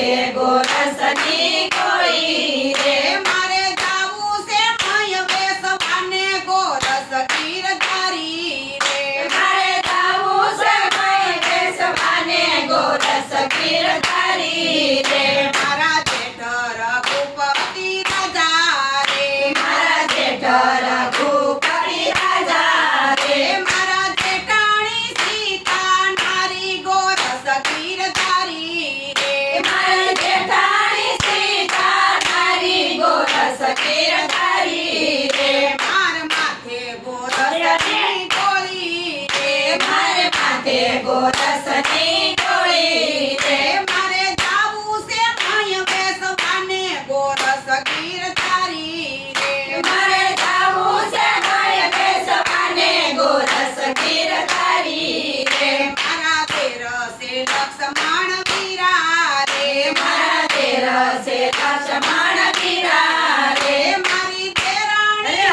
માથે ગોરસની ગોળી રે મારે જાવું છે મય વેસવાને ગોરસ ગીરધારી રે મારે જાવું છે મય વેસવાને ગોરસ ગીરધારી રે મારા જેઠ રઘુપતિ રાજા રે મારા જેઠ રઘુપતિ રાજા રે મારા જેઠાણી સીતા નારી ગોરસ ગીરધારી રે મારા જેઠાણી સીતા નારી ગોરસ ગીરધારી રે માર માથે ગોરસની ગોળી રે મારે માથે ગોરસની ગોળી રે મારે જાવું છે મય વેસવાને ગોરસ ગીરધારી રે મારે જાવું છે મય વેસવાને ગોરસ ગીરધારી રે મારા તેરસે લક્ષ્મણ વીરા રે મારા તેરસે લક્ષ્મણ વીરા રે મારી તેરાણી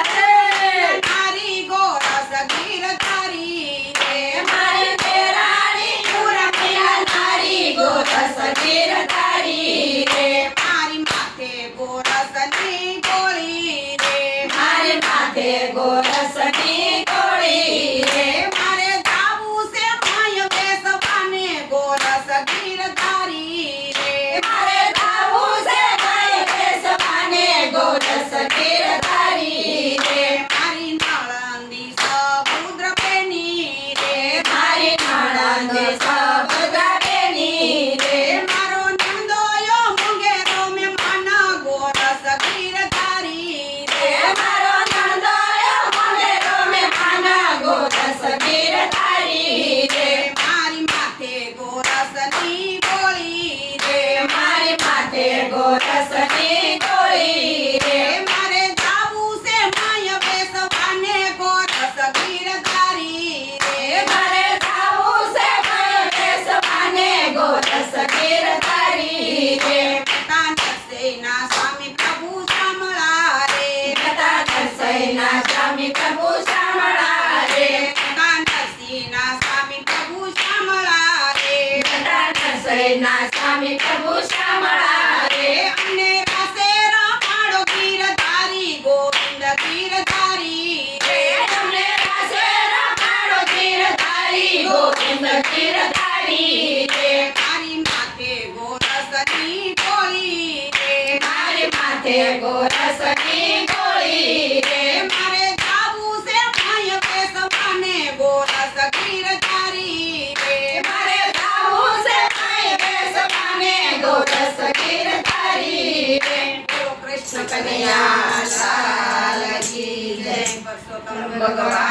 નારી ગોરસ ગીરધારી રે મારી તેરાણી પુરમિયા નારી ગોરસ ગીરધારી રે મારી માથે ગોરસની ગોળી રે મારી માથે ગોરસની ગોળી રે મારે જાવું છે મય વેસવાને ગોરસ ગીરધારી રે મારે જાવું છે મય વેસવાને ગોરસ ગીરધારી રે મારી નળંદી સમુદ્ર બેની રે મારી નણંદે સબદાબેની રે મારો નંદોયો મુંગેરો મહેમાન ગોરસ ગીરધારી રે મારો નણંદોયો મોઢેરો મહેમાન ગોરસ ગીરધારી રે મારી માથે ગોરસની ગોળી રે મારી માથે ગોરસની ગોળી રે મારે જાવું છે મય વેસવાને ગોરસ ગીરધારી રે મારે જાવું છે મય વેસવાને ગોરસ ગીરધારી રે તાનસેના સ્વામી પ્રભુ શામળા રે કથા દર્શયના સ્વામી પ્રભુ શામળા રે તાનસીના સ્વામી પ્રભુ શામળા રે કથા દર્શયના સ્વામી પ્રભુ શામળા રે અને રાસે રમાડો ગીરધારી ગોવિંદ ગીરધારી રે તમને રાસે રમાડો ગીરધારી ગોવિંદ ગીરધારી રે મારી માથે ગોરસની ગોળી રે મારી માથે ગોરસની ગોળી રે મારે જાવું છે મય વેસવાને ગોરસ ગીરધારી રે મારે જાવું છે મય વેસવાને ગોરસ ગીરધારી રે બોલો કૃષ્ણ કનૈયા કનૈયા લાલ કી જય. પરસોત્તમ ભગવાન